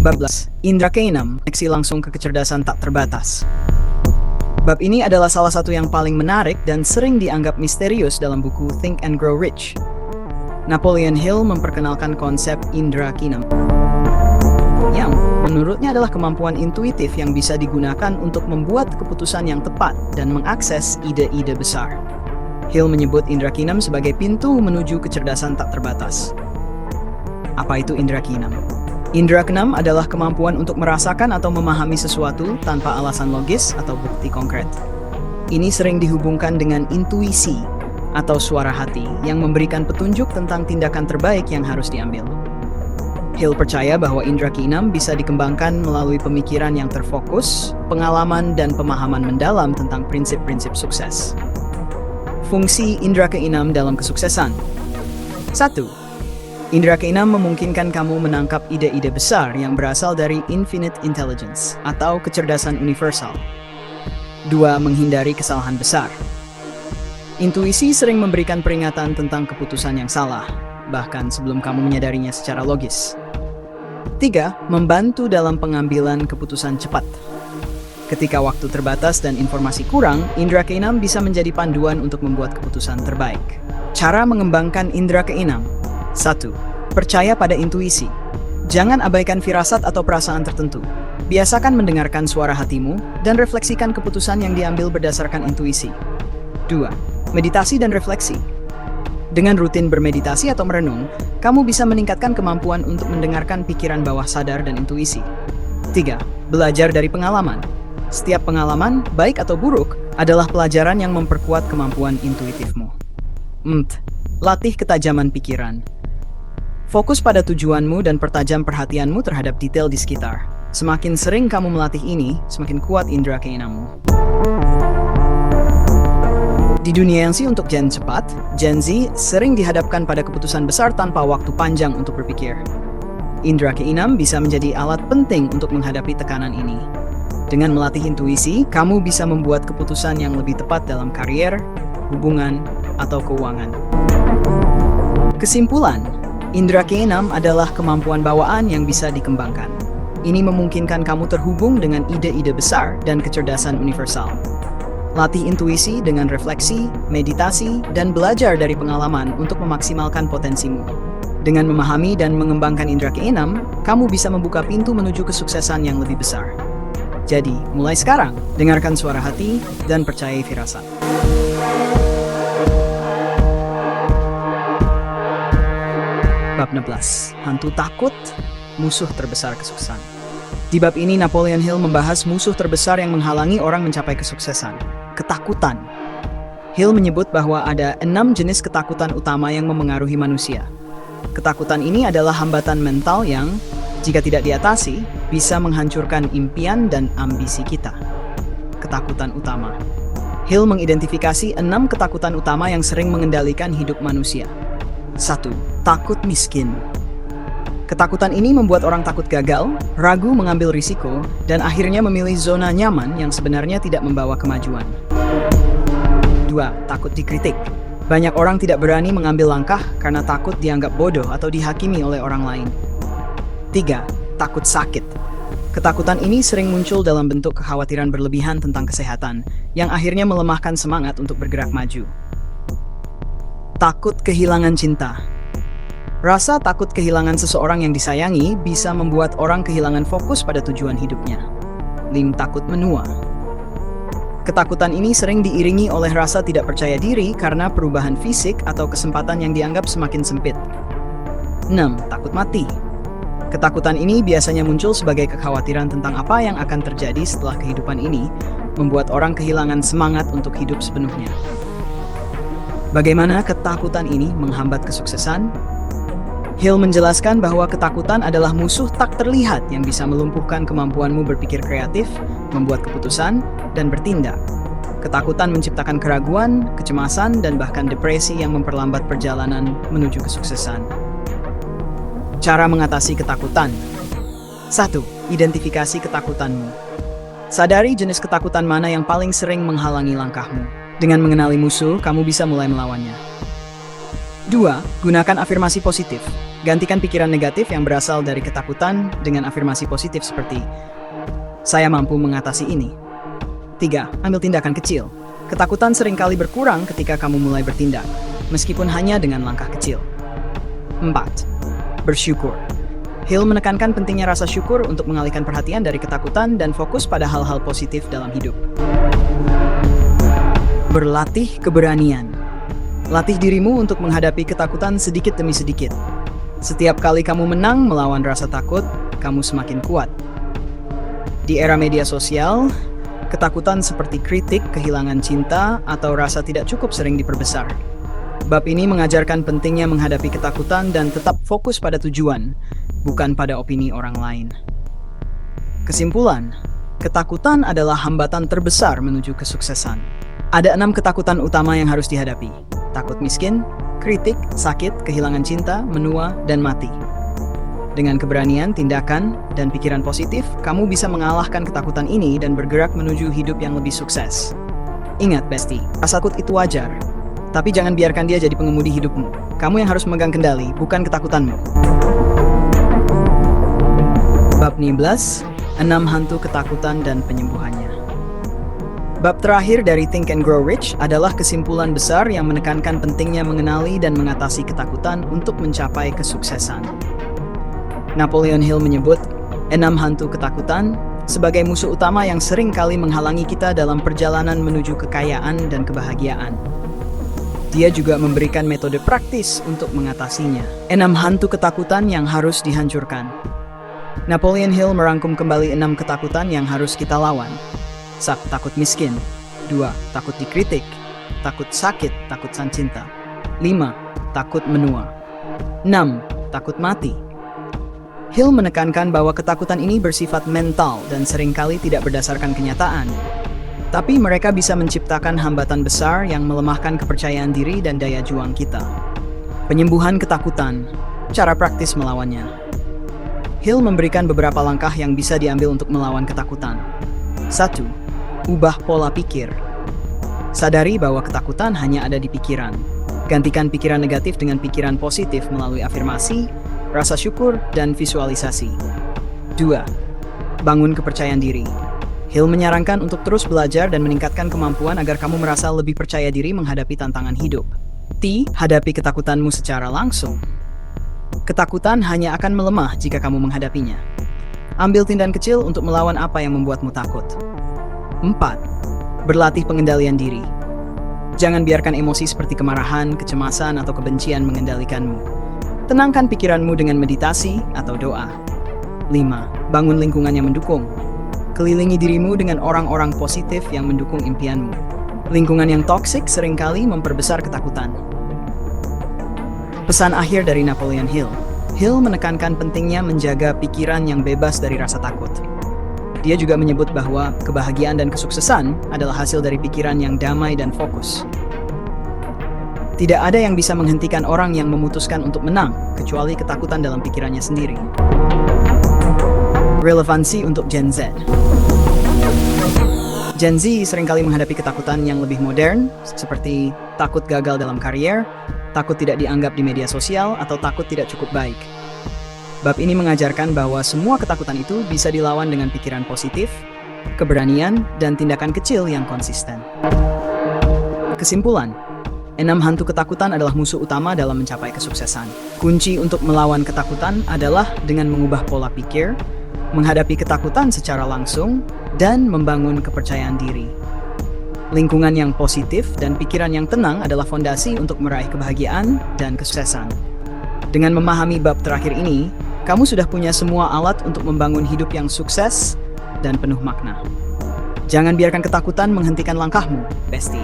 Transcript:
Bab 11. Indra keenam, koneksi langsung ke kecerdasan tak terbatas. Bab ini adalah salah satu yang paling menarik dan sering dianggap misterius dalam buku Think and Grow Rich. Napoleon Hill memperkenalkan konsep indra keenam, yang menurutnya adalah kemampuan intuitif yang bisa digunakan untuk membuat keputusan yang tepat dan mengakses ide-ide besar. Hill menyebut indra keenam sebagai pintu menuju kecerdasan tak terbatas. Apa itu indra keenam? Indra keenam adalah kemampuan untuk merasakan atau memahami sesuatu tanpa alasan logis atau bukti konkret. Ini sering dihubungkan dengan intuisi atau suara hati yang memberikan petunjuk tentang tindakan terbaik yang harus diambil. Hill percaya bahwa indra keenam bisa dikembangkan melalui pemikiran yang terfokus, pengalaman, dan pemahaman mendalam tentang prinsip-prinsip sukses. Fungsi indra keenam dalam kesuksesan. 1. Indra keenam memungkinkan kamu menangkap ide-ide besar yang berasal dari infinite intelligence atau kecerdasan universal. 2. Menghindari kesalahan besar. Intuisi sering memberikan peringatan tentang keputusan yang salah, bahkan sebelum kamu menyadarinya secara logis. 3. Membantu dalam pengambilan keputusan cepat. Ketika waktu terbatas dan informasi kurang, indra keenam bisa menjadi panduan untuk membuat keputusan terbaik. Cara mengembangkan indra keenam. 1. Percaya pada intuisi. Jangan abaikan firasat atau perasaan tertentu. Biasakan mendengarkan suara hatimu dan refleksikan keputusan yang diambil berdasarkan intuisi. 2. Meditasi dan refleksi. Dengan rutin bermeditasi atau merenung, kamu bisa meningkatkan kemampuan untuk mendengarkan pikiran bawah sadar dan intuisi. 3. Belajar dari pengalaman. Setiap pengalaman, baik atau buruk, adalah pelajaran yang memperkuat kemampuan intuitifmu. 4. Latih ketajaman pikiran. Fokus pada tujuanmu dan pertajam perhatianmu terhadap detail di sekitar. Semakin sering kamu melatih ini, semakin kuat indra keenammu. Di dunia yang untuk Gen cepat, Gen Z sering dihadapkan pada keputusan besar tanpa waktu panjang untuk berpikir. Indra keenam bisa menjadi alat penting untuk menghadapi tekanan ini. Dengan melatih intuisi, kamu bisa membuat keputusan yang lebih tepat dalam karier, hubungan, atau keuangan. Kesimpulan, indra keenam adalah kemampuan bawaan yang bisa dikembangkan. Ini memungkinkan kamu terhubung dengan ide-ide besar dan kecerdasan universal. Latih intuisi dengan refleksi, meditasi, dan belajar dari pengalaman untuk memaksimalkan potensimu. Dengan memahami dan mengembangkan indra keenam, kamu bisa membuka pintu menuju kesuksesan yang lebih besar. Jadi, mulai sekarang, dengarkan suara hati dan percayai firasat. Bab 16. Hantu takut, musuh terbesar kesuksesan. Di bab ini, Napoleon Hill membahas musuh terbesar yang menghalangi orang mencapai kesuksesan. Ketakutan. Hill menyebut bahwa ada 6 jenis ketakutan utama yang memengaruhi manusia. Ketakutan ini adalah hambatan mental yang, jika tidak diatasi, bisa menghancurkan impian dan ambisi kita. Ketakutan utama. Hill mengidentifikasi 6 ketakutan utama yang sering mengendalikan hidup manusia. 1. Takut miskin. Ketakutan ini membuat orang takut gagal, ragu mengambil risiko, dan akhirnya memilih zona nyaman yang sebenarnya tidak membawa kemajuan. 2. Takut dikritik. Banyak orang tidak berani mengambil langkah karena takut dianggap bodoh atau dihakimi oleh orang lain. 3. Takut sakit. Ketakutan ini sering muncul dalam bentuk kekhawatiran berlebihan tentang kesehatan, yang akhirnya melemahkan semangat untuk bergerak maju. Takut kehilangan cinta. Rasa takut kehilangan seseorang yang disayangi bisa membuat orang kehilangan fokus pada tujuan hidupnya. 5. Takut menua. Ketakutan ini sering diiringi oleh rasa tidak percaya diri karena perubahan fisik atau kesempatan yang dianggap semakin sempit. 6. Takut mati. Ketakutan ini biasanya muncul sebagai kekhawatiran tentang apa yang akan terjadi setelah kehidupan ini, membuat orang kehilangan semangat untuk hidup sepenuhnya. Bagaimana ketakutan ini menghambat kesuksesan? Hill menjelaskan bahwa ketakutan adalah musuh tak terlihat yang bisa melumpuhkan kemampuanmu berpikir kreatif, membuat keputusan, dan bertindak. Ketakutan menciptakan keraguan, kecemasan, dan bahkan depresi yang memperlambat perjalanan menuju kesuksesan. Cara mengatasi ketakutan. 1. Identifikasi ketakutanmu. Sadari jenis ketakutan mana yang paling sering menghalangi langkahmu. Dengan mengenali musuh, kamu bisa mulai melawannya. 2. Gunakan afirmasi positif. Gantikan pikiran negatif yang berasal dari ketakutan dengan afirmasi positif seperti, "Saya mampu mengatasi ini." 3. Ambil tindakan kecil. Ketakutan seringkali berkurang ketika kamu mulai bertindak, meskipun hanya dengan langkah kecil. 4. Bersyukur. Hill menekankan pentingnya rasa syukur untuk mengalihkan perhatian dari ketakutan dan fokus pada hal-hal positif dalam hidup. Berlatih keberanian. Latih dirimu untuk menghadapi ketakutan sedikit demi sedikit. Setiap kali kamu menang melawan rasa takut, kamu semakin kuat. Di era media sosial, ketakutan seperti kritik, kehilangan cinta, atau rasa tidak cukup sering diperbesar. Bab ini mengajarkan pentingnya menghadapi ketakutan dan tetap fokus pada tujuan, bukan pada opini orang lain. Kesimpulan, ketakutan adalah hambatan terbesar menuju kesuksesan. Ada 6 ketakutan utama yang harus dihadapi. Takut miskin, kritik, sakit, kehilangan cinta, menua, dan mati. Dengan keberanian, tindakan, dan pikiran positif, kamu bisa mengalahkan ketakutan ini dan bergerak menuju hidup yang lebih sukses. Ingat, Besti, rasa takut itu wajar. Tapi jangan biarkan dia jadi pengemudi hidupmu. Kamu yang harus memegang kendali, bukan ketakutanmu. Bab 12, 6 hantu ketakutan dan penyembuhannya. Bab terakhir dari Think and Grow Rich adalah kesimpulan besar yang menekankan pentingnya mengenali dan mengatasi ketakutan untuk mencapai kesuksesan. Napoleon Hill menyebut 6 hantu ketakutan sebagai musuh utama yang sering kali menghalangi kita dalam perjalanan menuju kekayaan dan kebahagiaan. Dia juga memberikan metode praktis untuk mengatasinya. 6 hantu ketakutan yang harus dihancurkan. Napoleon Hill merangkum kembali 6 ketakutan yang harus kita lawan. Takut miskin. 2. Takut dikritik. Takut sakit, takut sang cinta. 5. Takut menua. 6. Takut mati. Hill menekankan bahwa ketakutan ini bersifat mental dan seringkali tidak berdasarkan kenyataan. Tapi mereka bisa menciptakan hambatan besar yang melemahkan kepercayaan diri dan daya juang kita. Penyembuhan ketakutan, cara praktis melawannya. Hill memberikan beberapa langkah yang bisa diambil untuk melawan ketakutan. 1. Ubah pola pikir. Sadari bahwa ketakutan hanya ada di pikiran. Gantikan pikiran negatif dengan pikiran positif melalui afirmasi, rasa syukur, dan visualisasi. 2. Bangun kepercayaan diri. Hill menyarankan untuk terus belajar dan meningkatkan kemampuan agar kamu merasa lebih percaya diri menghadapi tantangan hidup. Hadapi ketakutanmu secara langsung. Ketakutan hanya akan melemah jika kamu menghadapinya. Ambil tindakan kecil untuk melawan apa yang membuatmu takut. 4. Berlatih pengendalian diri. Jangan biarkan emosi seperti kemarahan, kecemasan, atau kebencian mengendalikanmu. Tenangkan pikiranmu dengan meditasi atau doa. 5. Bangun lingkungan yang mendukung. Kelilingi dirimu dengan orang-orang positif yang mendukung impianmu. Lingkungan yang toksik seringkali memperbesar ketakutan. Pesan akhir dari Napoleon Hill. Hill menekankan pentingnya menjaga pikiran yang bebas dari rasa takut. Dia juga menyebut bahwa kebahagiaan dan kesuksesan adalah hasil dari pikiran yang damai dan fokus. Tidak ada yang bisa menghentikan orang yang memutuskan untuk menang, kecuali ketakutan dalam pikirannya sendiri. Relevansi untuk Gen Z. Gen Z seringkali menghadapi ketakutan yang lebih modern, seperti takut gagal dalam karier, takut tidak dianggap di media sosial, atau takut tidak cukup baik. Bab ini mengajarkan bahwa semua ketakutan itu bisa dilawan dengan pikiran positif, keberanian, dan tindakan kecil yang konsisten. Kesimpulan, 6 hantu ketakutan adalah musuh utama dalam mencapai kesuksesan. Kunci untuk melawan ketakutan adalah dengan mengubah pola pikir, menghadapi ketakutan secara langsung, dan membangun kepercayaan diri. Lingkungan yang positif dan pikiran yang tenang adalah fondasi untuk meraih kebahagiaan dan kesuksesan. Dengan memahami bab terakhir ini, kamu sudah punya semua alat untuk membangun hidup yang sukses dan penuh makna. Jangan biarkan ketakutan menghentikan langkahmu, Besti.